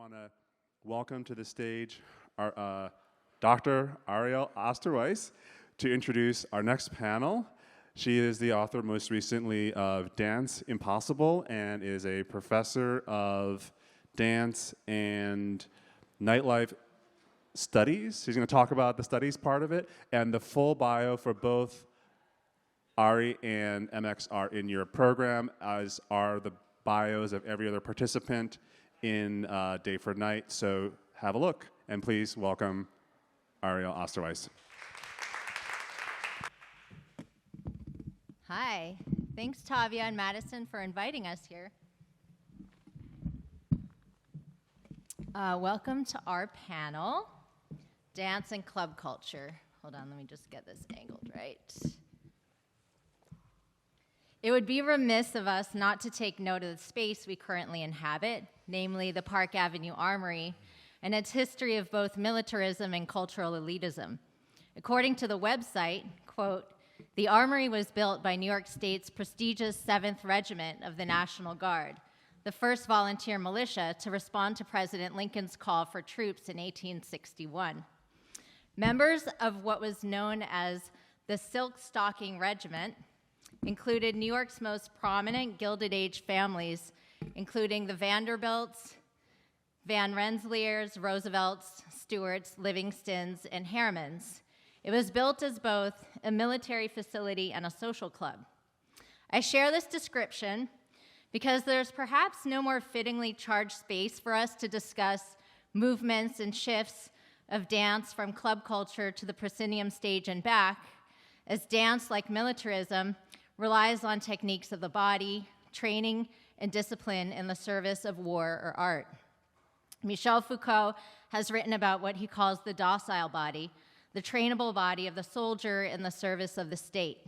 want to welcome to the stage our Dr. Ariel Osterweis to introduce our next panel. She is the author most recently of Dance Impossible and is a professor of dance and nightlife studies. She's going to talk about the studies part of it, and the full bio for both Ari and MX are in your program, as are the bios of every other participant in Day for Night. So have a look, and please welcome Ariel Osterweis. Hi. Thanks, Tavia and Madison, for inviting us here. Welcome to our panel, Dance and Club Culture. Hold on, let me just get this angled right. It would be remiss of us not to take note of the space we currently inhabit, namely the Park Avenue Armory, and its history of both militarism and cultural elitism. According to the website, quote, "The Armory was built by New York State's prestigious 7th Regiment of the National Guard, the first volunteer militia to respond to President Lincoln's call for troops in 1861. Members of what was known as the Silk Stocking Regiment included New York's most prominent Gilded Age families, including the Vanderbilts, Van Rensselaers, Roosevelts, Stewarts, Livingstons, and Harrimans. It was built as both a military facility and a social club. I share this description because there's perhaps no more fittingly charged space for us to discuss movements and shifts of dance from club culture to the proscenium stage and back, as dance, like militarism, relies on techniques of the body, training, and discipline in the service of war or art. Michel Foucault has written about what he calls the docile body, the trainable body of the soldier in the service of the state.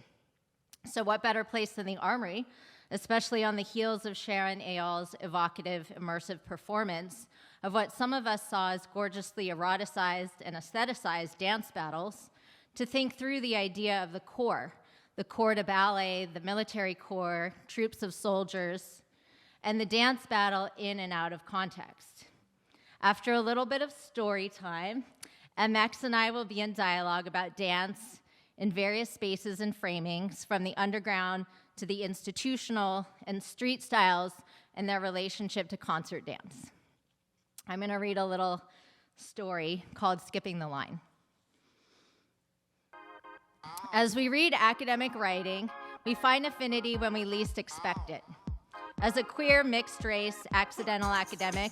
So what better place than the Armory, especially on the heels of Sharon Eyal's evocative, immersive performance of what some of us saw as gorgeously eroticized and aestheticized dance battles, to think through the idea of the corps de ballet, the military corps, troops of soldiers, and the dance battle in and out of context. After a little bit of story time, MX and I will be in dialogue about dance in various spaces and framings, from the underground to the institutional and street styles and their relationship to concert dance. I'm going to read a little story called Skipping the Line. As we read academic writing, we find affinity when we least expect it. As a queer, mixed-race, accidental academic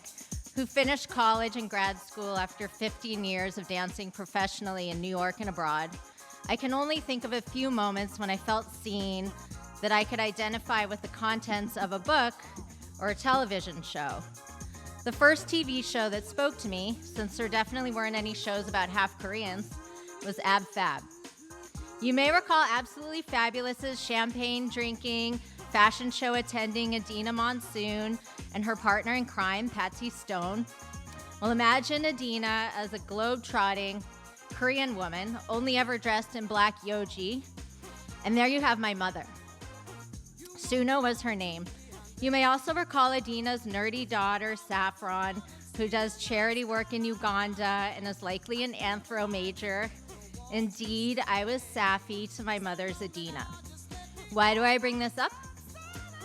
who finished college and grad school after 15 years of dancing professionally in New York and abroad, I can only think of a few moments when I felt seen, that I could identify with the contents of a book or a television show. The first TV show that spoke to me, since there definitely weren't any shows about half Koreans, was Ab Fab. You may recall Absolutely Fabulous's champagne-drinking, fashion show attending Adina Monsoon and her partner in crime, Patsy Stone. Well, imagine Adina as a globe-trotting Korean woman, only ever dressed in black yoji. And there you have my mother. Suno was her name. You may also recall Adina's nerdy daughter, Saffron, who does charity work in Uganda and is likely an anthro major. Indeed, I was Safi to my mother's Adina. Why do I bring this up?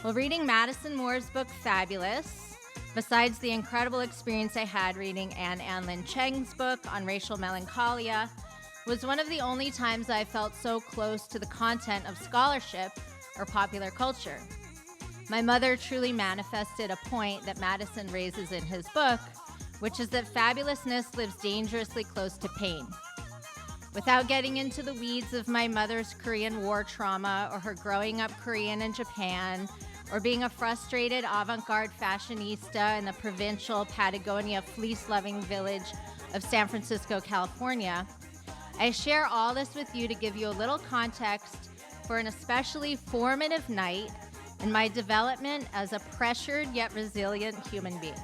Well, reading Madison Moore's book, Fabulous, besides the incredible experience I had reading Anne Lin Cheng's book on racial melancholia, was one of the only times I felt so close to the content of scholarship or popular culture. My mother truly manifested a point that Madison raises in his book, which is that fabulousness lives dangerously close to pain. Without getting into the weeds of my mother's Korean War trauma or her growing up Korean in Japan, or being a frustrated avant-garde fashionista in the provincial Patagonia fleece-loving village of San Francisco, California, I share all this with you to give you a little context for an especially formative night in my development as a pressured yet resilient human being.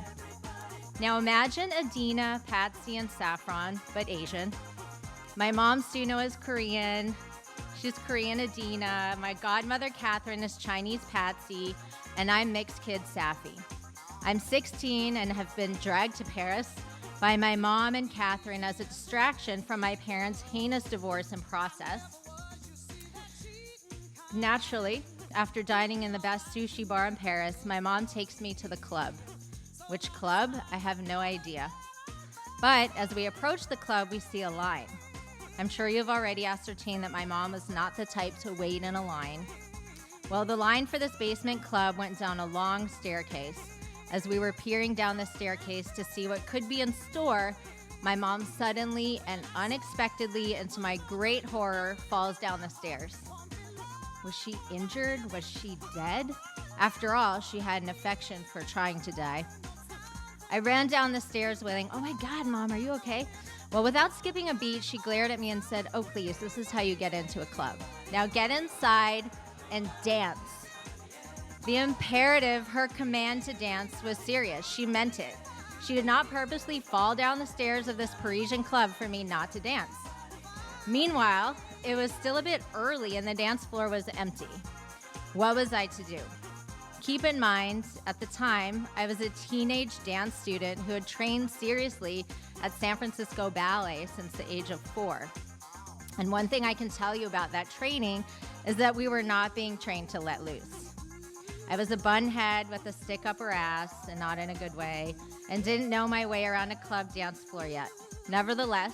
Now imagine Adina, Patsy, and Saffron, but Asian. My mom, Suno, is Korean. She's Korean Adina. My godmother, Catherine, is Chinese Patsy. And I'm mixed kid Safi. I'm 16 and have been dragged to Paris by my mom and Catherine as a distraction from my parents' heinous divorce and process. Naturally, after dining in the best sushi bar in Paris, my mom takes me to the club. Which club? I have no idea. But as we approach the club, we see a line. I'm sure you've already ascertained that my mom was not the type to wait in a line. Well, the line for this basement club went down a long staircase. As we were peering down the staircase to see what could be in store, my mom suddenly and unexpectedly, and to my great horror, falls down the stairs. Was she injured? Was she dead? After all, she had an affection for trying to die. I ran down the stairs wailing, "Oh my God, Mom, are you okay?" Well, without skipping a beat, she glared at me and said, "Oh, please, this is how you get into a club. Now get inside and dance." The imperative, her command to dance, was serious. She meant it. She did not purposely fall down the stairs of this Parisian club for me not to dance. Meanwhile, it was still a bit early and the dance floor was empty. What was I to do? Keep in mind, at the time, I was a teenage dance student who had trained seriously at San Francisco Ballet since the age of 4. And one thing I can tell you about that training is that we were not being trained to let loose. I was a bunhead with a stick up her ass, and not in a good way, and didn't know my way around a club dance floor yet. Nevertheless,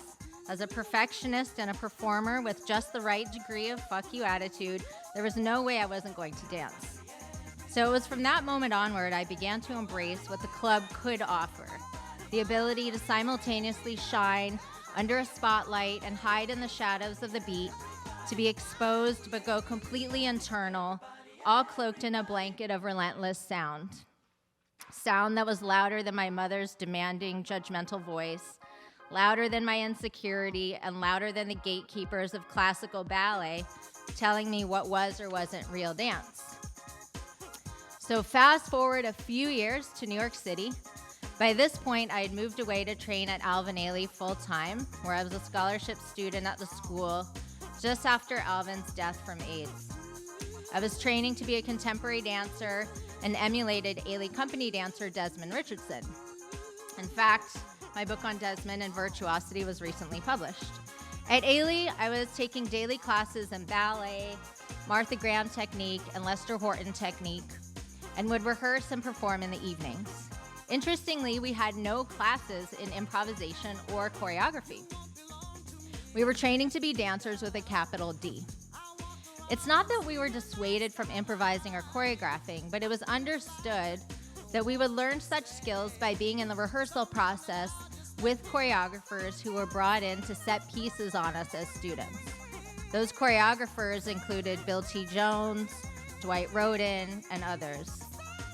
as a perfectionist and a performer with just the right degree of fuck you attitude, there was no way I wasn't going to dance. So it was from that moment onward I began to embrace what the club could offer. The ability to simultaneously shine under a spotlight and hide in the shadows of the beat, to be exposed but go completely internal, all cloaked in a blanket of relentless sound. Sound that was louder than my mother's demanding, judgmental voice, louder than my insecurity, and louder than the gatekeepers of classical ballet telling me what was or wasn't real dance. So fast forward a few years to New York City. By this point, I had moved away to train at Alvin Ailey full-time, where I was a scholarship student at the school just after Alvin's death from AIDS. I was training to be a contemporary dancer and emulated Ailey company dancer Desmond Richardson. In fact, my book on Desmond and virtuosity was recently published. At Ailey, I was taking daily classes in ballet, Martha Graham technique, and Lester Horton technique, and would rehearse and perform in the evenings. Interestingly, we had no classes in improvisation or choreography. We were training to be dancers with a capital D. It's not that we were dissuaded from improvising or choreographing, but it was understood that we would learn such skills by being in the rehearsal process with choreographers who were brought in to set pieces on us as students. Those choreographers included Bill T. Jones, Dwight Rhoden, and others.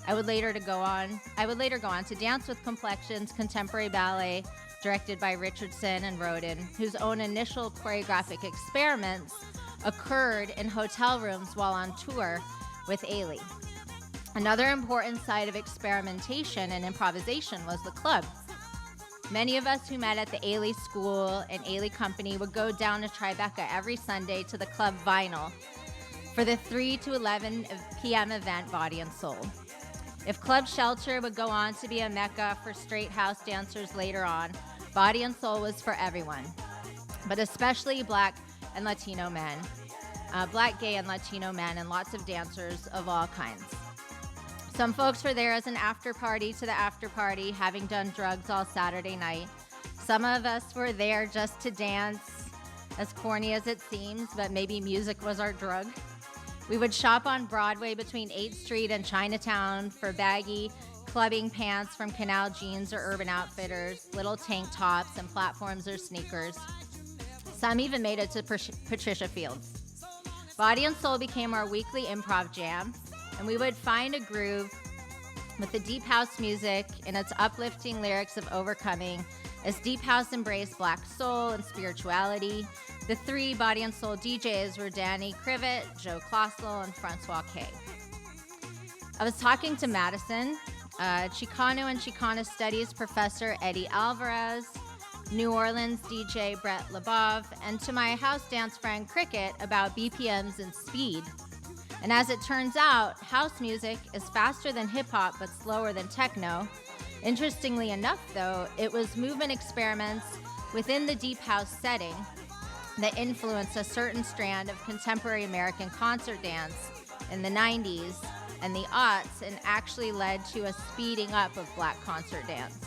I would later go on to Dance with Complexions, contemporary ballet, directed by Richardson and Rhoden, whose own initial choreographic experiments occurred in hotel rooms while on tour with Ailey. Another important side of experimentation and improvisation was the club. Many of us who met at the Ailey School and Ailey Company would go down to Tribeca every Sunday to the Club Vinyl for the 3 to 11 p.m. event Body and Soul. If Club Shelter would go on to be a mecca for straight house dancers later on, Body and Soul was for everyone, but especially Black and Latino men, Black, gay, and Latino men, and lots of dancers of all kinds. Some folks were there as an after party to the after party, having done drugs all Saturday night. Some of us were there just to dance, as corny as it seems, but maybe music was our drug. We would shop on Broadway between 8th Street and Chinatown for baggy clubbing pants from Canal Jeans or Urban Outfitters, little tank tops and platforms or sneakers. Some even made it to Patricia Fields. Body and Soul became our weekly improv jam, and we would find a groove with the deep house music and its uplifting lyrics of overcoming, as deep house embraced Black soul and spirituality. The 3 Body and Soul DJs were Danny Crivet, Joe Klossel, and Francois K. I was talking to Madison, Chicano and Chicana Studies professor Eddie Alvarez, New Orleans DJ Brett Labov, and to my house dance friend Cricket about BPMs and speed. And as it turns out, house music is faster than hip-hop but slower than techno. Interestingly enough, though, it was movement experiments within the deep house setting that influenced a certain strand of contemporary American concert dance in the 90s and the aughts, and actually led to a speeding up of Black concert dance.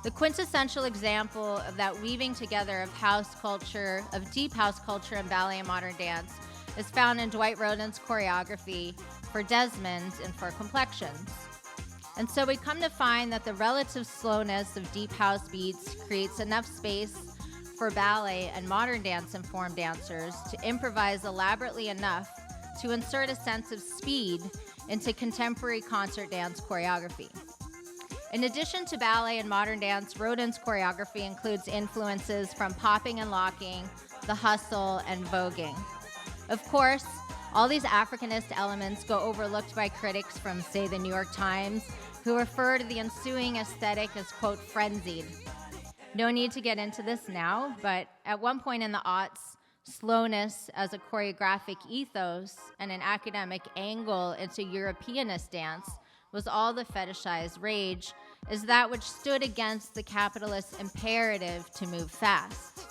The quintessential example of that weaving together of house culture, of deep house culture and ballet and modern dance, is found in Dwight Rhoden's choreography for Desmond and for Complexions. And so we come to find that the relative slowness of deep house beats creates enough space for ballet and modern dance-informed dancers to improvise elaborately enough to insert a sense of speed into contemporary concert dance choreography. In addition to ballet and modern dance, Rhoden's choreography includes influences from popping and locking, the hustle, and voguing. Of course, all these Africanist elements go overlooked by critics from, say, the New York Times, who refer to the ensuing aesthetic as, quote, frenzied. No need to get into this now, but at one point in the aughts, slowness as a choreographic ethos and an academic angle into Europeanist dance was all the fetishized rage, is that which stood against the capitalist imperative to move fast.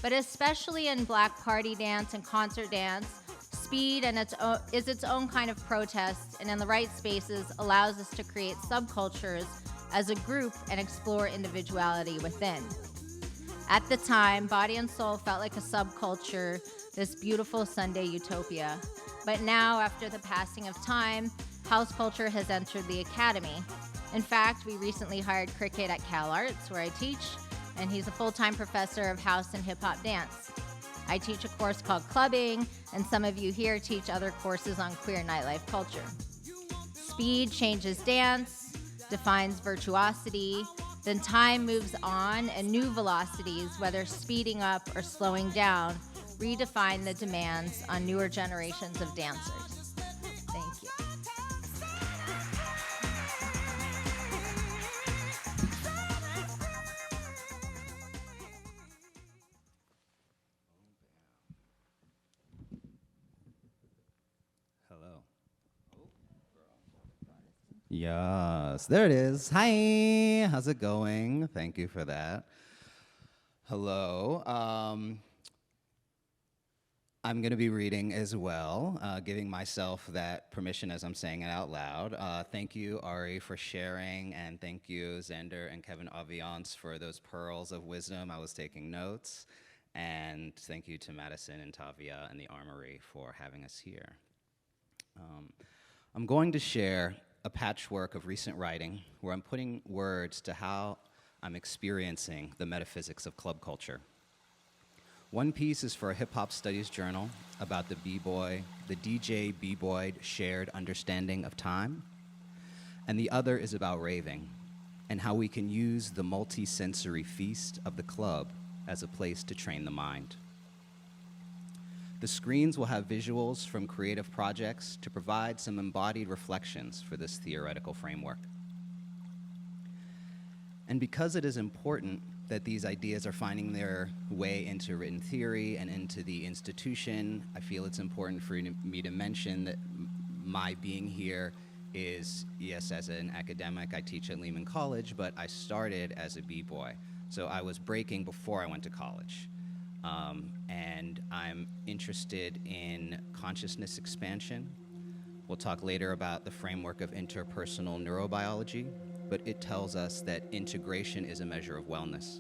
But especially in Black party dance and concert dance, speed and is its own kind of protest, and in the right spaces allows us to create subcultures as a group and explore individuality within. At the time, body and soul felt like a subculture, this beautiful Sunday utopia. But now, after the passing of time, house culture has entered the academy. In fact, we recently hired Cricket at Cal Arts, where I teach, and he's a full-time professor of house and hip-hop dance. I teach a course called Clubbing, and some of you here teach other courses on queer nightlife culture. Speed changes dance, defines virtuosity, then time moves on, and new velocities, whether speeding up or slowing down, redefine the demands on newer generations of dancers. Thank you. Hello. Yes, there it is. Hi, how's it going? Thank you for that. Hello. I'm going to be reading as well, giving myself that permission as I'm saying it out loud. Thank you, Ari, for sharing, and thank you, Xander and Kevin Aviance, for those pearls of wisdom. I was taking notes. And thank you to Madison and Tavia and the Armory for having us here. I'm going to share a patchwork of recent writing where I'm putting words to how I'm experiencing the metaphysics of club culture. One piece is for a hip-hop studies journal about the b-boy, the DJ b-boy shared understanding of time, and the other is about raving and how we can use the multi-sensory feast of the club as a place to train the mind. The screens will have visuals from creative projects to provide some embodied reflections for this theoretical framework. And because it is important that these ideas are finding their way into written theory and into the institution, I feel it's important for me to mention that my being here is, yes, as an academic, I teach at Lehman College, but I started as a b-boy. So I was breaking before I went to college. And I'm interested in consciousness expansion. We'll talk later about the framework of interpersonal neurobiology, but it tells us that integration is a measure of wellness.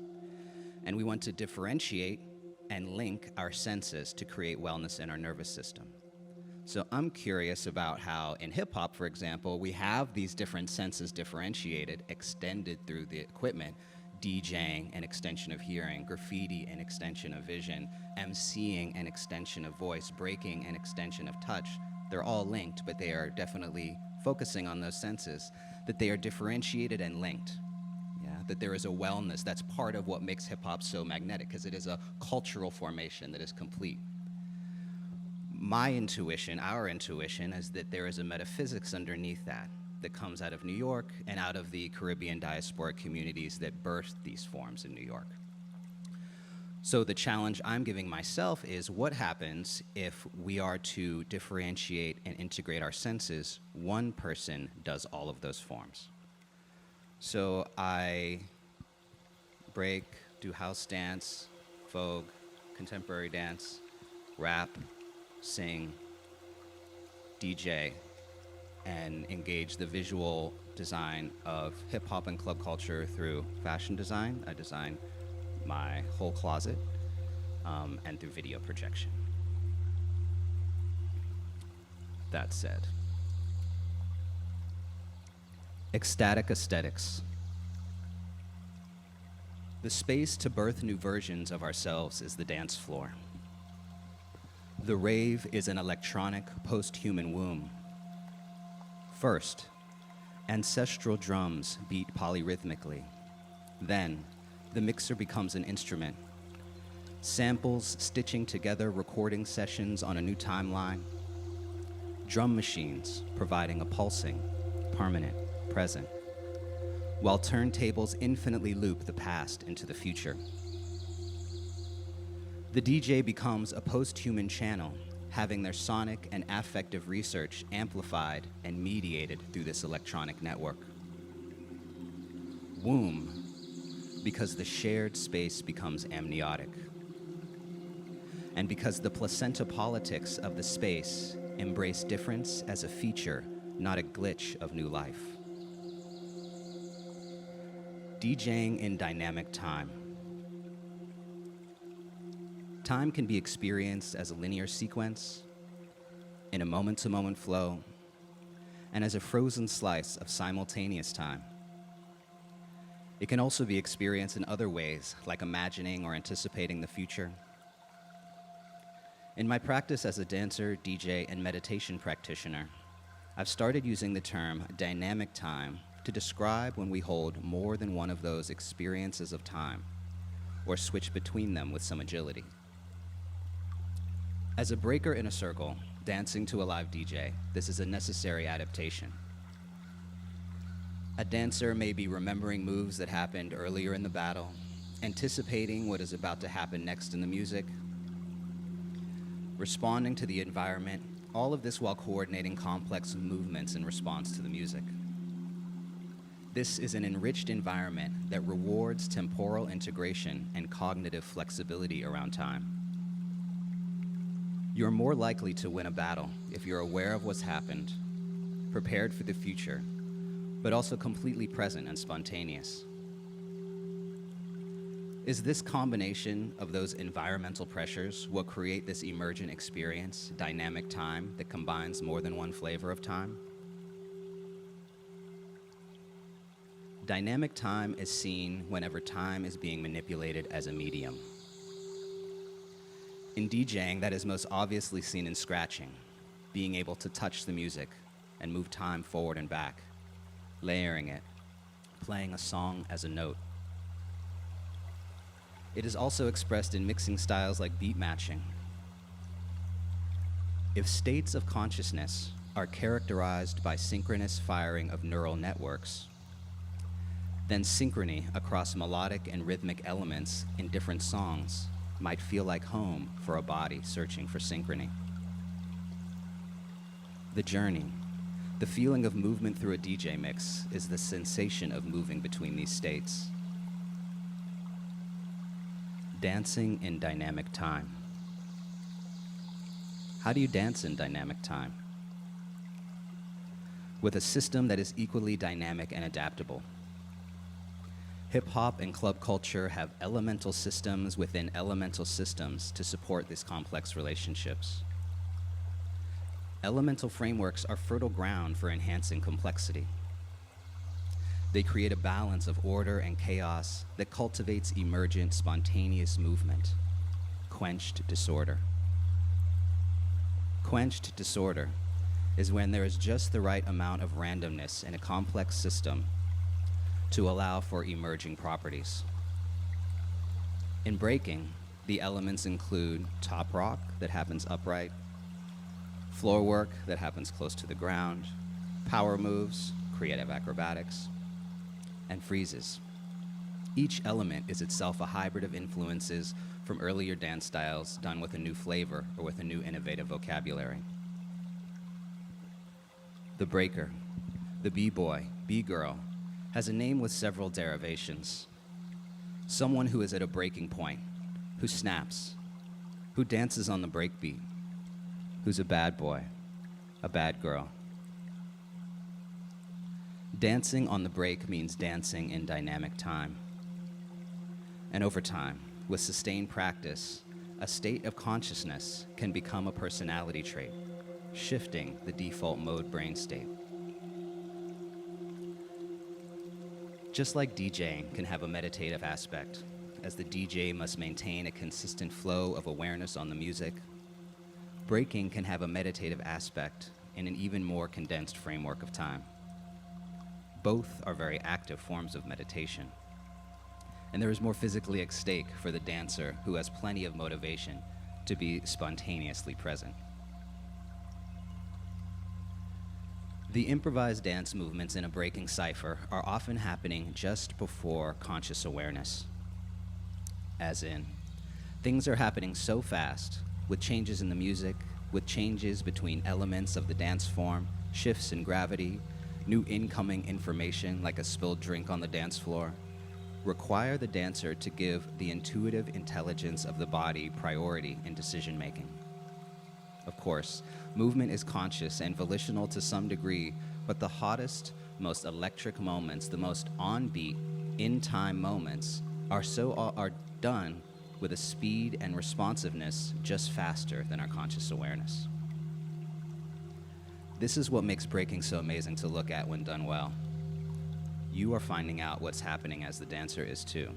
And we want to differentiate and link our senses to create wellness in our nervous system. So I'm curious about how in hip hop, for example, we have these different senses differentiated, extended through the equipment, DJing, an extension of hearing, graffiti, an extension of vision, MCing, an extension of voice, breaking, an extension of touch. They're all linked, but they are definitely focusing on those senses, that they are differentiated and linked. Yeah, that there is a wellness that's part of what makes hip hop so magnetic, because it is a cultural formation that is complete. My intuition, our intuition, is that there is a metaphysics underneath that comes out of New York and out of the Caribbean diasporic communities that birthed these forms in New York. So the challenge I'm giving myself is what happens if we are to differentiate and integrate our senses? One person does all of those forms. So I break, do house dance, folk, contemporary dance, rap, sing, DJ, and engage the visual design of hip hop and club culture through fashion design. I design my whole closet, and through video projection. That said, ecstatic aesthetics. The space to birth new versions of ourselves is the dance floor. The rave is an electronic post-human womb. First, ancestral drums beat polyrhythmically. Then, the mixer becomes an instrument. Samples stitching together recording sessions on a new timeline. Drum machines providing a pulsing, permanent present, while turntables infinitely loop the past into the future. The DJ becomes a post-human channel, having their sonic and affective research amplified and mediated through this electronic network. Womb, because the shared space becomes amniotic. And because the placenta politics of the space embrace difference as a feature, not a glitch of new life. DJing in dynamic time. Time can be experienced as a linear sequence, in a moment-to-moment flow, and as a frozen slice of simultaneous time. It can also be experienced in other ways, like imagining or anticipating the future. In my practice as a dancer, DJ, and meditation practitioner, I've started using the term dynamic time to describe when we hold more than one of those experiences of time, or switch between them with some agility. As a breaker in a circle, dancing to a live DJ, this is a necessary adaptation. A dancer may be remembering moves that happened earlier in the battle, anticipating what is about to happen next in the music, responding to the environment, all of this while coordinating complex movements in response to the music. This is an enriched environment that rewards temporal integration and cognitive flexibility around time. You're more likely to win a battle if you're aware of what's happened, prepared for the future, but also completely present and spontaneous. Is this combination of those environmental pressures what create this emergent experience, dynamic time, that combines more than one flavor of time? Dynamic time is seen whenever time is being manipulated as a medium. In DJing, that is most obviously seen in scratching, being able to touch the music and move time forward and back, layering it, playing a song as a note. It is also expressed in mixing styles like beat matching. If states of consciousness are characterized by synchronous firing of neural networks, then synchrony across melodic and rhythmic elements in different songs might feel like home for a body searching for synchrony. The journey, the feeling of movement through a DJ mix, is the sensation of moving between these states. Dancing in dynamic time. How do you dance in dynamic time? With a system that is equally dynamic and adaptable. Hip-hop and club culture have elemental systems within elemental systems to support these complex relationships. Elemental frameworks are fertile ground for enhancing complexity. They create a balance of order and chaos that cultivates emergent, spontaneous movement, quenched disorder. Quenched disorder is when there is just the right amount of randomness in a complex system to allow for emerging properties. In breaking, the elements include top rock that happens upright, floor work that happens close to the ground, power moves, creative acrobatics, and freezes. Each element is itself a hybrid of influences from earlier dance styles done with a new flavor or with a new innovative vocabulary. The breaker, the b-boy, b-girl, has a name with several derivations. Someone who is at a breaking point, who snaps, who dances on the breakbeat, who's a bad boy, a bad girl. Dancing on the break means dancing in dynamic time. And over time, with sustained practice, a state of consciousness can become a personality trait, shifting the default mode brain state. Just like DJing can have a meditative aspect, as the DJ must maintain a consistent flow of awareness on the music, breaking can have a meditative aspect in an even more condensed framework of time. Both are very active forms of meditation. And there is more physically at stake for the dancer who has plenty of motivation to be spontaneously present. The improvised dance movements in a breaking cipher are often happening just before conscious awareness. As in, things are happening so fast, with changes in the music, with changes between elements of the dance form, shifts in gravity, new incoming information like a spilled drink on the dance floor, require the dancer to give the intuitive intelligence of the body priority in decision-making. Of course, movement is conscious and volitional to some degree, but the hottest, most electric moments, the most on-beat, in-time moments, are done with a speed and responsiveness just faster than our conscious awareness. This is what makes breaking so amazing to look at when done well. You are finding out what's happening as the dancer is too.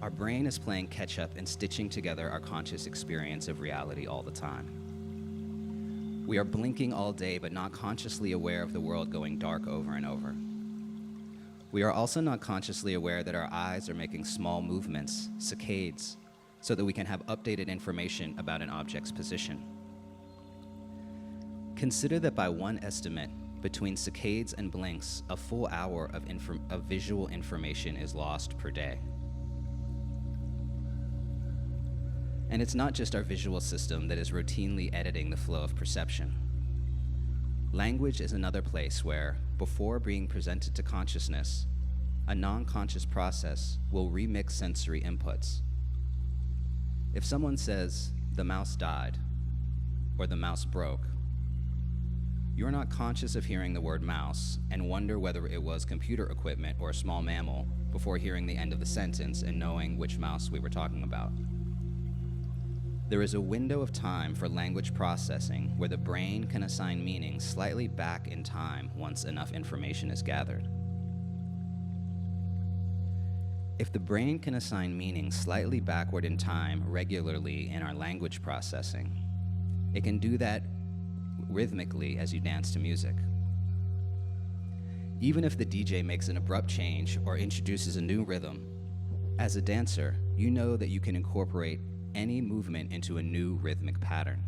Our brain is playing catch-up and stitching together our conscious experience of reality all the time. We are blinking all day but not consciously aware of the world going dark over and over. We are also not consciously aware that our eyes are making small movements, saccades, so that we can have updated information about an object's position. Consider that by one estimate, between saccades and blinks, a full hour of visual information is lost per day. And it's not just our visual system that is routinely editing the flow of perception. Language is another place where, before being presented to consciousness, a non-conscious process will remix sensory inputs. If someone says, "the mouse died," or "the mouse broke," you're not conscious of hearing the word mouse and wonder whether it was computer equipment or a small mammal before hearing the end of the sentence and knowing which mouse we were talking about. There is a window of time for language processing where the brain can assign meaning slightly back in time once enough information is gathered. If the brain can assign meaning slightly backward in time regularly in our language processing, it can do that rhythmically as you dance to music. Even if the DJ makes an abrupt change or introduces a new rhythm, as a dancer, you know that you can incorporate any movement into a new rhythmic pattern.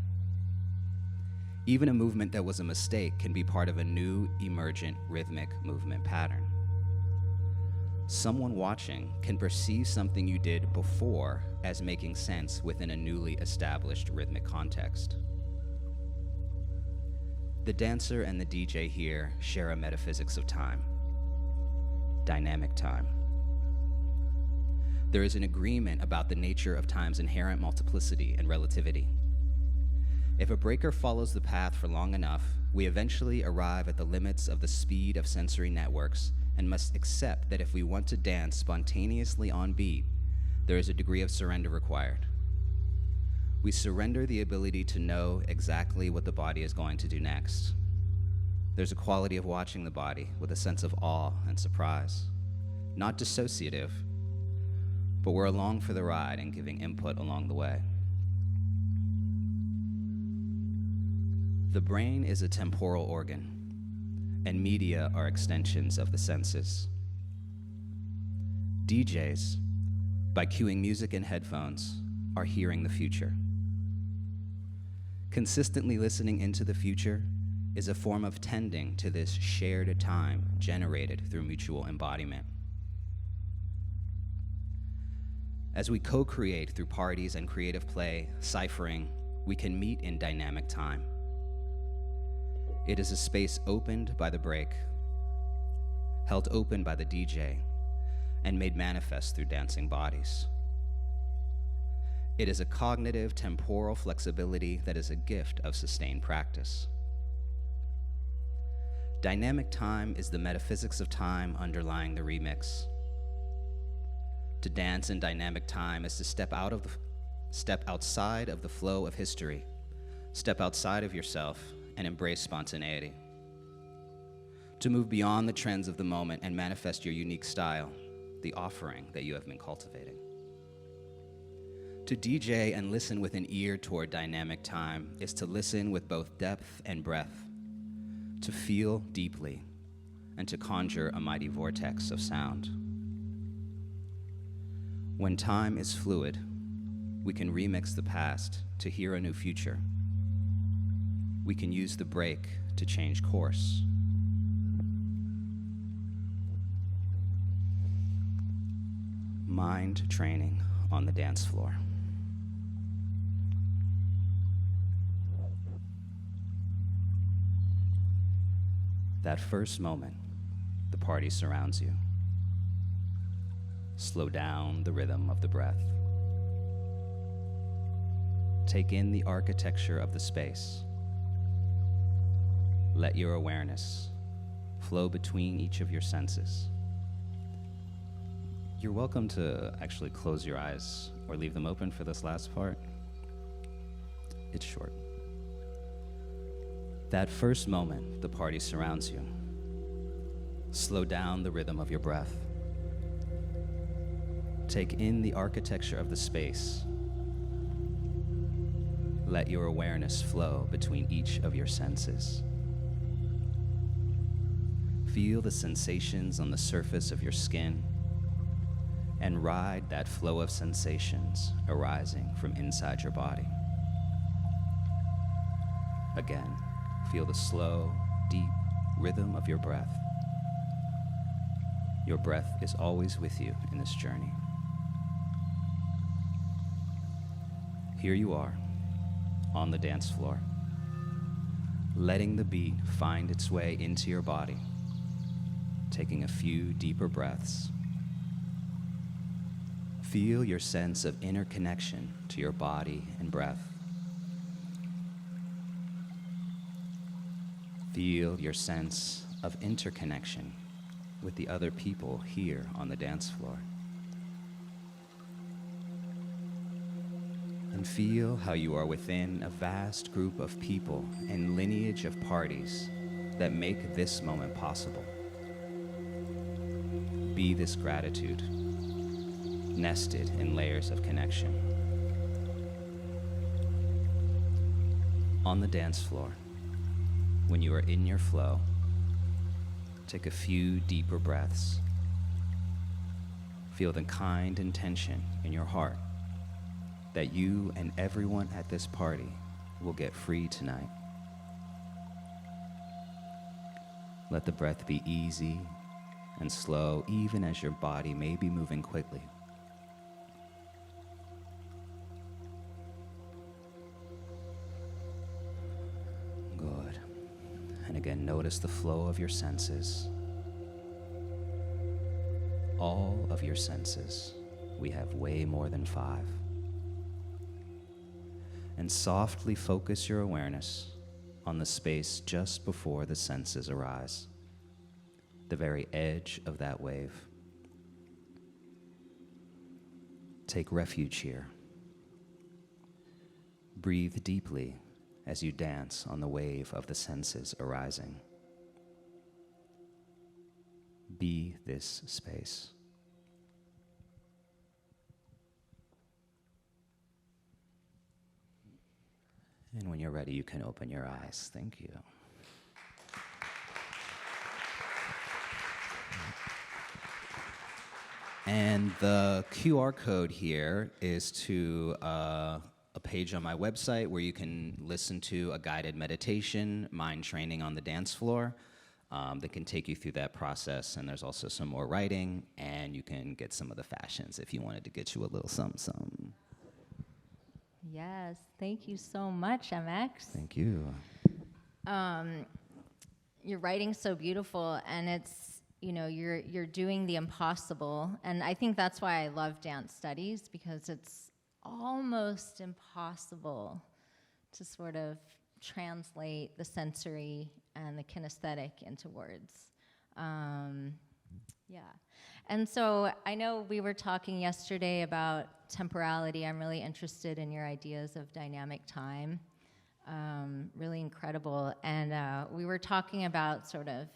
Even a movement that was a mistake can be part of a new emergent rhythmic movement pattern. Someone watching can perceive something you did before as making sense within a newly established rhythmic context. The dancer and the DJ here share a metaphysics of time, dynamic time. There is an agreement about the nature of time's inherent multiplicity and relativity. If a breaker follows the path for long enough, we eventually arrive at the limits of the speed of sensory networks and must accept that if we want to dance spontaneously on beat, there is a degree of surrender required. We surrender the ability to know exactly what the body is going to do next. There's a quality of watching the body with a sense of awe and surprise, not dissociative, but we're along for the ride and giving input along the way. The brain is a temporal organ, and media are extensions of the senses. DJs, by cueing music in headphones, are hearing the future. Consistently listening into the future is a form of tending to this shared time generated through mutual embodiment. As we co-create through parties and creative play, ciphering, we can meet in dynamic time. It is a space opened by the break, held open by the DJ, and made manifest through dancing bodies. It is a cognitive, temporal flexibility that is a gift of sustained practice. Dynamic time is the metaphysics of time underlying the remix. To dance in dynamic time is to step outside of the flow of history, step outside of yourself, and embrace spontaneity. To move beyond the trends of the moment and manifest your unique style, the offering that you have been cultivating. To DJ and listen with an ear toward dynamic time is to listen with both depth and breath, to feel deeply, and to conjure a mighty vortex of sound. When time is fluid, we can remix the past to hear a new future. We can use the break to change course. Mind training on the dance floor. That first moment, the party surrounds you. Slow down the rhythm of the breath. Take in the architecture of the space. Let your awareness flow between each of your senses. You're welcome to actually close your eyes or leave them open for this last part. It's short. That first moment, the party surrounds you. Slow down the rhythm of your breath. Take in the architecture of the space. Let your awareness flow between each of your senses. Feel the sensations on the surface of your skin and ride that flow of sensations arising from inside your body. Again, feel the slow, deep rhythm of your breath. Your breath is always with you in this journey. Here you are, on the dance floor, letting the beat find its way into your body, taking a few deeper breaths. Feel your sense of inner connection to your body and breath. Feel your sense of interconnection with the other people here on the dance floor. And feel how you are within a vast group of people and lineage of parties that make this moment possible. Be this gratitude, nested in layers of connection. On the dance floor, when you are in your flow, take a few deeper breaths. Feel the kind intention in your heart that you and everyone at this party will get free tonight. Let the breath be easy and slow, even as your body may be moving quickly. Good. And again, notice the flow of your senses. All of your senses. We have way more than 5. And softly focus your awareness on the space just before the senses arise, the very edge of that wave. Take refuge here. Breathe deeply as you dance on the wave of the senses arising. Be this space. And when you're ready, you can open your eyes. Thank you. And the QR code here is to a page on my website where you can listen to a guided meditation, mind training on the dance floor. that can take you through that process. And there's also some more writing, and you can get some of the fashions if you wanted to get you a little something. Yes, thank you so much, MX. Thank you. Your writing's so beautiful, and it's, you're doing the impossible. And I think that's why I love dance studies, because it's almost impossible to sort of translate the sensory and the kinesthetic into words. Yeah. And so I know we were talking yesterday about temporality. I'm really interested in your ideas of dynamic time. Really incredible. And we were talking about sort of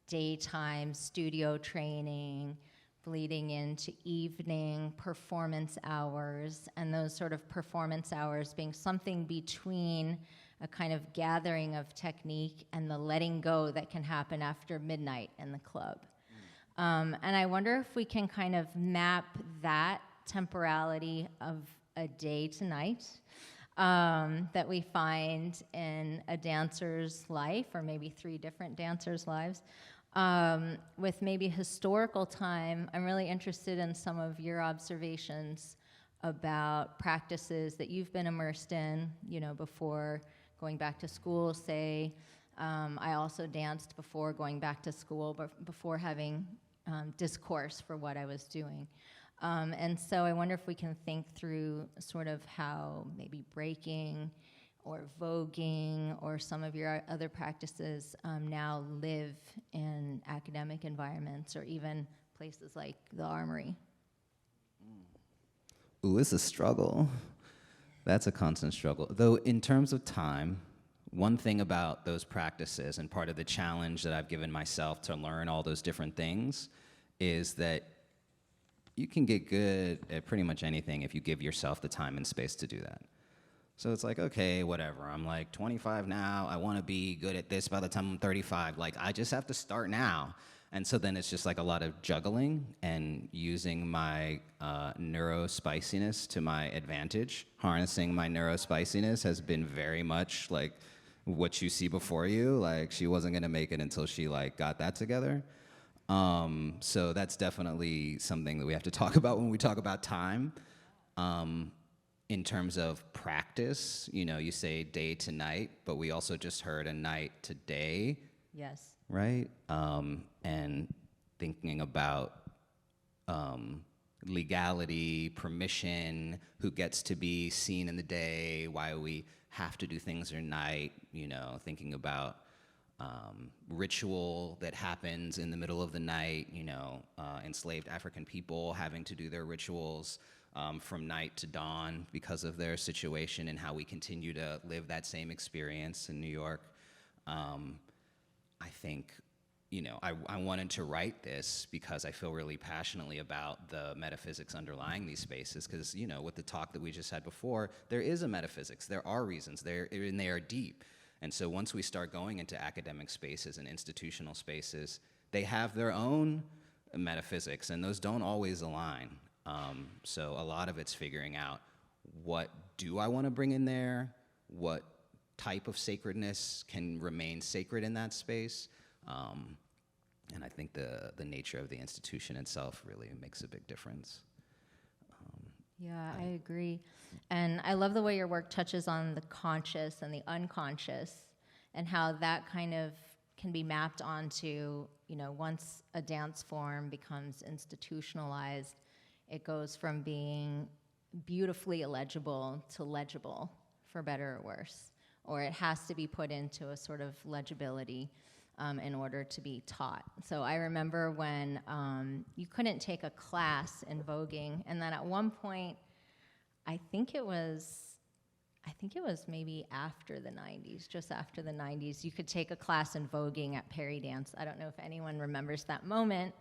daytime studio training, bleeding into evening performance hours, and those sort of performance hours being something between a kind of gathering of technique and the letting go that can happen after midnight in the club. And I wonder if we can kind of map that temporality of a day to night that we find in a dancer's life, or maybe 3 different dancers' lives, with maybe historical time. I'm really interested in some of your observations about practices that you've been immersed in, before going back to school, say. I also danced before going back to school, but before having discourse for what I was doing. And so I wonder if we can think through sort of how maybe breaking or voguing or some of your other practices now live in academic environments, or even places like the Armory. Ooh, it's a struggle. That's a constant struggle. Though in terms of time, one thing about those practices, and part of the challenge that I've given myself to learn all those different things, is that you can get good at pretty much anything if you give yourself the time and space to do that. So it's like, okay, whatever. I'm like 25 now. I want to be good at this by the time I'm 35. Like, I just have to start now. And so then it's just like a lot of juggling and using my neurospiciness to my advantage. Harnessing my neurospiciness has been very much like what you see before you. Like, she wasn't going to make it until she like got that together. So that's definitely something that we have to talk about when we talk about time. In terms of practice, you say day to night, but we also just heard a night to day. Yes. Right? And thinking about legality, permission, who gets to be seen in the day, why we have to do things at night, thinking about ritual that happens in the middle of the night, enslaved African people having to do their rituals from night to dawn because of their situation, and how we continue to live that same experience in New York. I think, I wanted to write this because I feel really passionately about the metaphysics underlying these spaces, because, with the talk that we just had before, there is a metaphysics. There are reasons, and they are deep. And so once we start going into academic spaces and institutional spaces, they have their own metaphysics, and those don't always align. So a lot of it's figuring out, what do I want to bring in there? What type of sacredness can remain sacred in that space? And I think the nature of the institution itself really makes a big difference. Yeah, I agree. And I love the way your work touches on the conscious and the unconscious, and how that kind of can be mapped onto, once a dance form becomes institutionalized, it goes from being beautifully illegible to legible, for better or worse. Or it has to be put into a sort of legibility in order to be taught. So I remember when you couldn't take a class in voguing, and then at one point, I think it was maybe after the 90s, just after the 90s, you could take a class in voguing at Perry Dance. I don't know if anyone remembers that moment.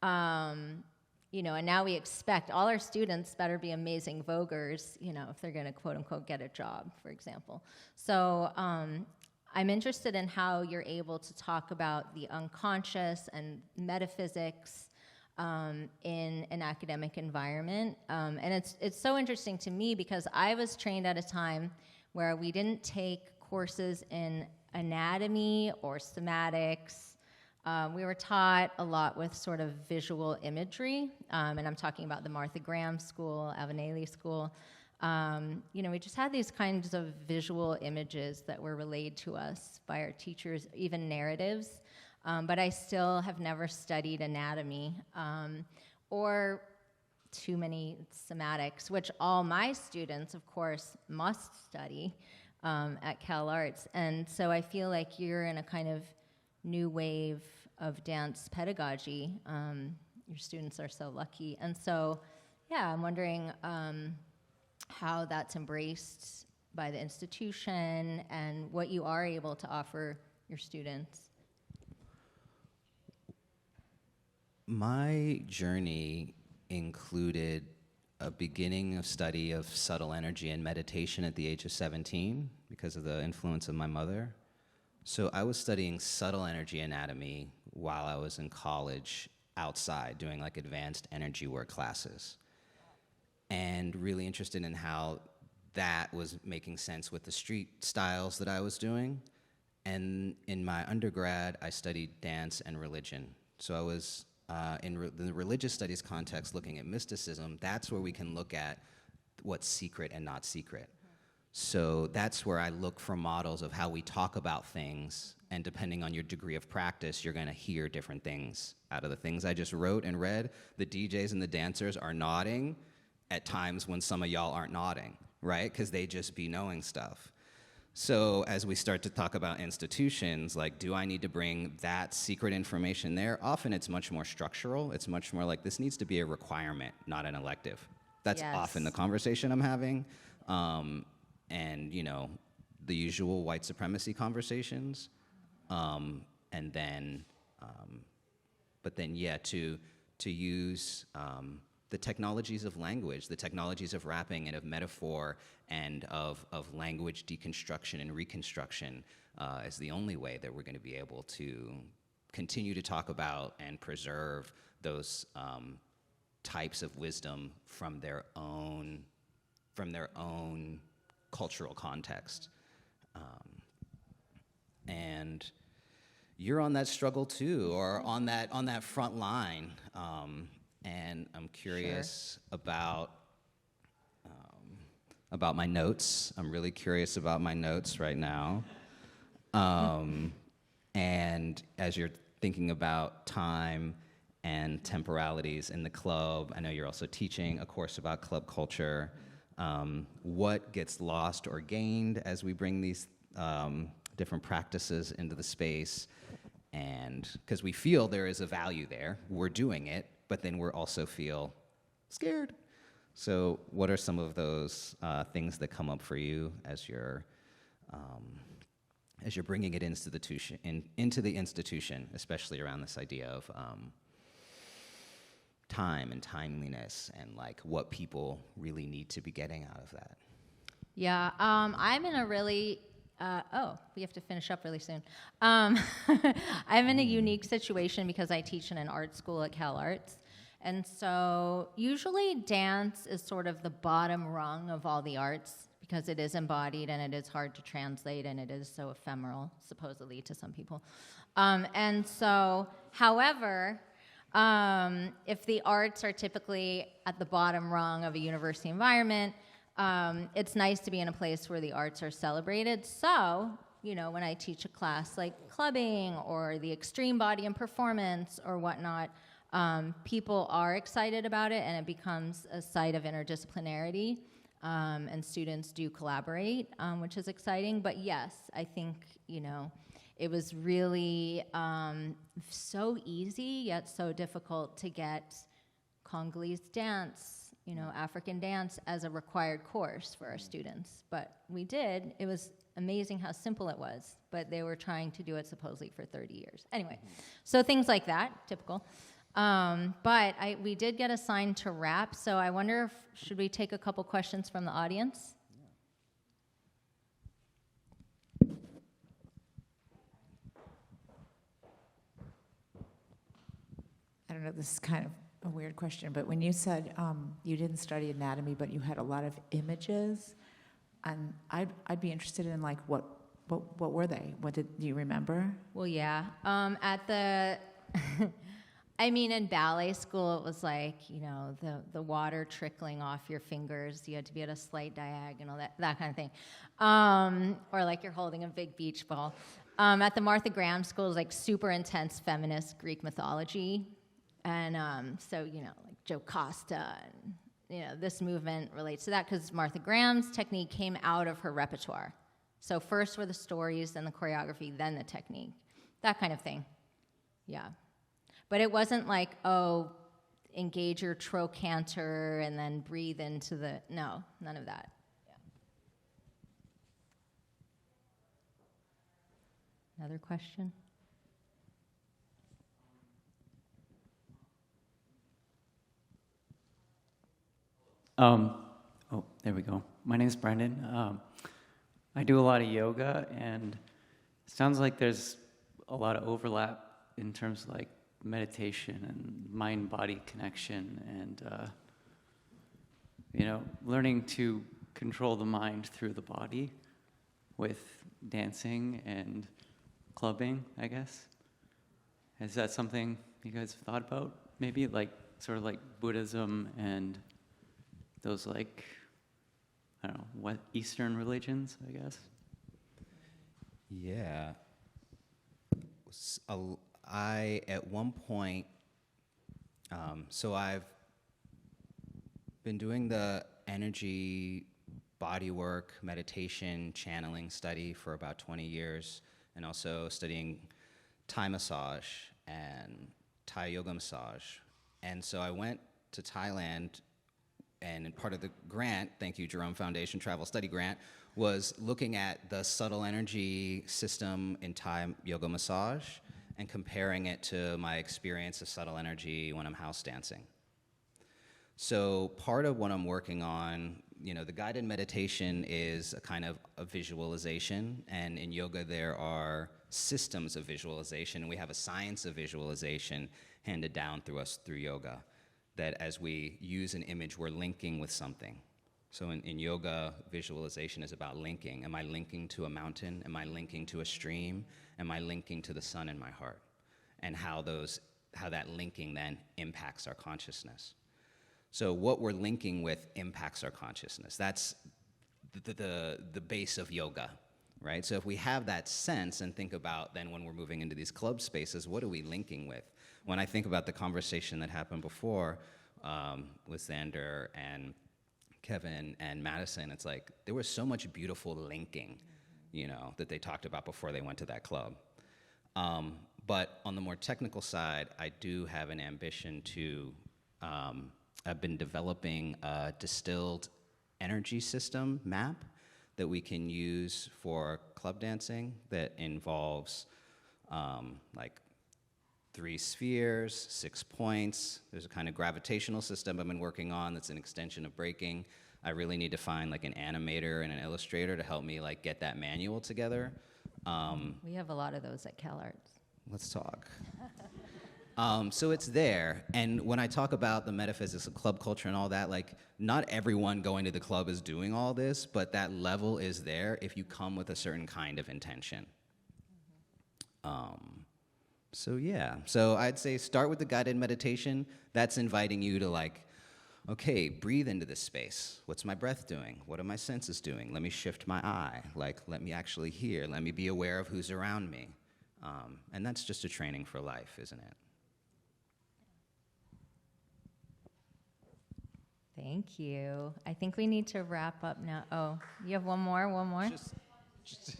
And now we expect all our students better be amazing voguers, if they're going to quote unquote get a job, for example. So I'm interested in how you're able to talk about the unconscious and metaphysics in an academic environment. And it's so interesting to me, because I was trained at a time where we didn't take courses in anatomy or somatics We were taught a lot with sort of visual imagery, and I'm talking about the Martha Graham School, Avenali School. We just had these kinds of visual images that were relayed to us by our teachers, even narratives. But I still have never studied anatomy or too many somatics, which all my students, of course, must study at Cal Arts. And so I feel like you're in a kind of new wave of dance pedagogy. Your students are so lucky. And so, yeah, I'm wondering how that's embraced by the institution and what you are able to offer your students. My journey included a beginning of study of subtle energy and meditation at the age of 17 because of the influence of my mother. So I was studying subtle energy anatomy while I was in college outside doing like advanced energy work classes, and really interested in how that was making sense with the street styles that I was doing. And in my undergrad, I studied dance and religion. So I was in the religious studies context looking at mysticism. That's where we can look at what's secret and not secret. So that's where I look for models of how we talk about things, and depending on your degree of practice, you're gonna hear different things out of the things I just wrote and read. The DJs and the dancers are nodding at times when some of y'all aren't nodding, right? Because they just be knowing stuff. So as we start to talk about institutions, like, do I need to bring that secret information there? Often it's much more structural. It's much more like, this needs to be a requirement, not an elective. That's often the conversation I'm having. And, the usual white supremacy conversations. And then, to use the technologies of language, the technologies of rapping and of metaphor and of language deconstruction and reconstruction is the only way that we're going to be able to continue to talk about and preserve those types of wisdom from their own cultural context. And you're on that struggle too, or on that front line. And I'm curious about my notes. I'm really curious about my notes right now. And as you're thinking about time and temporalities in the club, I know you're also teaching a course about club culture. What gets lost or gained as we bring these different practices into the space? And because we feel there is a value there, we're doing it, but then we also feel scared. So what are some of those things that come up for you as you're bringing it into the institution, especially around this idea of time and timeliness and like what people really need to be getting out of that? Yeah, I'm in a really, we have to finish up really soon. I'm in a unique situation because I teach in an art school at Cal Arts. And so usually dance is sort of the bottom rung of all the arts because it is embodied and it is hard to translate and it is so ephemeral, supposedly, to some people. And so, however, if the arts are typically at the bottom rung of a university environment, it's nice to be in a place where the arts are celebrated. So, when I teach a class like clubbing or the extreme body and performance or whatnot, people are excited about it and it becomes a site of interdisciplinarity, and students do collaborate, which is exciting. But yes, I think, it was really so easy yet so difficult to get Congolese dance, African dance as a required course for our students. But we did. It was amazing how simple it was, but they were trying to do it supposedly for 30 years. Anyway, so things like that, typical. But we did get assigned to rap, so I wonder should we take a couple questions from the audience? I don't know, this is kind of a weird question, but when you said you didn't study anatomy, but you had a lot of images, and I'd be interested in like what what were they? Do you remember? Well, yeah. At the, I mean, in ballet school, it was like, the water trickling off your fingers. You had to be at a slight diagonal, that kind of thing. Or like you're holding a big beach ball. At the Martha Graham School, it was like super intense feminist Greek mythology. And so, like Jocasta, and, this movement relates to that because Martha Graham's technique came out of her repertoire. So first were the stories, then the choreography, then the technique. That kind of thing. Yeah. But it wasn't like, engage your trochanter and then breathe into no, none of that. Yeah. Another question? There we go. My name is Brendan. I do a lot of yoga, and it sounds like there's a lot of overlap in terms of like meditation and mind-body connection and, learning to control the mind through the body with dancing and clubbing, I guess. Is that something you guys have thought about? Maybe like sort of like Buddhism and those like, I don't know, what Eastern religions, I guess? Yeah. I, at one point, so I've been doing the energy, body work, meditation, channeling study for about 20 years, and also studying Thai massage and Thai yoga massage. And so I went to Thailand, and part of the grant, thank you, Jerome Foundation Travel Study Grant, was looking at the subtle energy system in Thai yoga massage and comparing it to my experience of subtle energy when I'm house dancing. So part of what I'm working on, the guided meditation is a kind of a visualization, and in yoga there are systems of visualization, and we have a science of visualization handed down through yoga, that as we use an image, we're linking with something. So in yoga, visualization is about linking. Am I linking to a mountain? Am I linking to a stream? Am I linking to the sun in my heart? And how that linking then impacts our consciousness. So what we're linking with impacts our consciousness. That's the base of yoga, right? So if we have that sense and think about then when we're moving into these club spaces, what are we linking with? When I think about the conversation that happened before with Xander and Kevin and Madison, it's like there was so much beautiful linking, that they talked about before they went to that club. But on the more technical side, I do have an ambition to, I've been developing a distilled energy system map that we can use for club dancing that involves like 3 spheres, 6 points. There's a kind of gravitational system I've been working on that's an extension of breaking. I really need to find like an animator and an illustrator to help me like get that manual together. We have a lot of those at CalArts. Let's talk. So it's there, and when I talk about the metaphysics of club culture and all that, like not everyone going to the club is doing all this, but that level is there if you come with a certain kind of intention. So yeah, so I'd say start with the guided meditation. That's inviting you to like, okay, breathe into this space. What's my breath doing? What are my senses doing? Let me shift my eye. Like, let me actually hear. Let me be aware of who's around me. And that's just a training for life, isn't it? Thank you. I think we need to wrap up now. Oh, you have one more? Just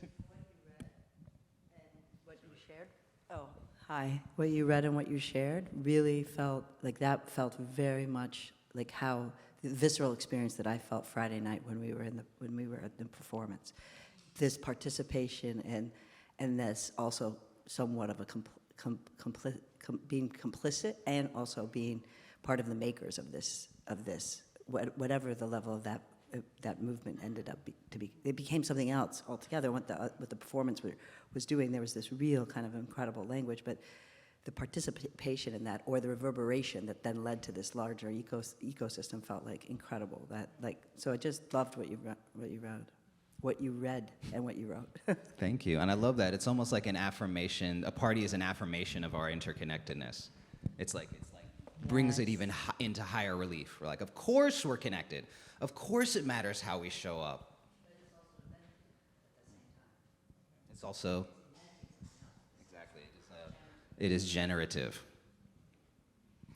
what you shared? Oh, hi. What you read and what you shared really felt like that felt very much like how the visceral experience that I felt Friday night when we were at the performance. This participation and this also somewhat of a being complicit and also being part of the makers of this, whatever the level of that movement ended up to be. It became something else altogether. What the performance was doing, there was this real kind of incredible language, but the participation in that, or the reverberation that then led to this larger ecosystem, felt like incredible. So I just loved what you wrote. what you read and what you wrote. Thank you. And I love that. It's almost like an affirmation. A party is an affirmation of our interconnectedness. It's like brings it even into higher relief. We're like, of course we're connected. Of course it matters how we show up. It's also, exactly, it is generative.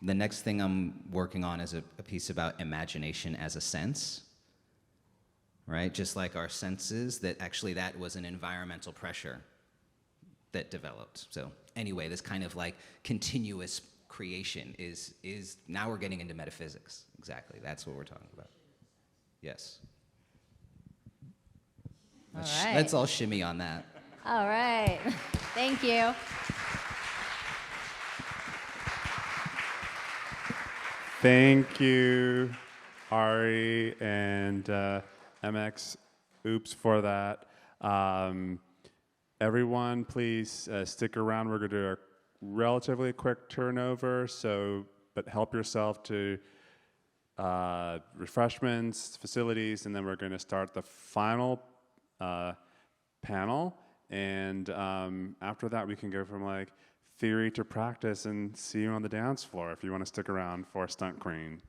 The next thing I'm working on is a piece about imagination as a sense, right? Just like our senses, that actually that was an environmental pressure that developed. So anyway, this kind of like continuous creation is now we're getting into metaphysics. Exactly, that's what we're talking about. Yes. All right. Let's all shimmy on that. All right. Thank you. Thank you, Ari and MX Oops for that. Everyone, please stick around. We're going to do a relatively quick turnover, but help yourself to refreshments, facilities, and then we're going to start the final panel. And after that, we can go from like theory to practice and see you on the dance floor if you want to stick around for Stunt Queen.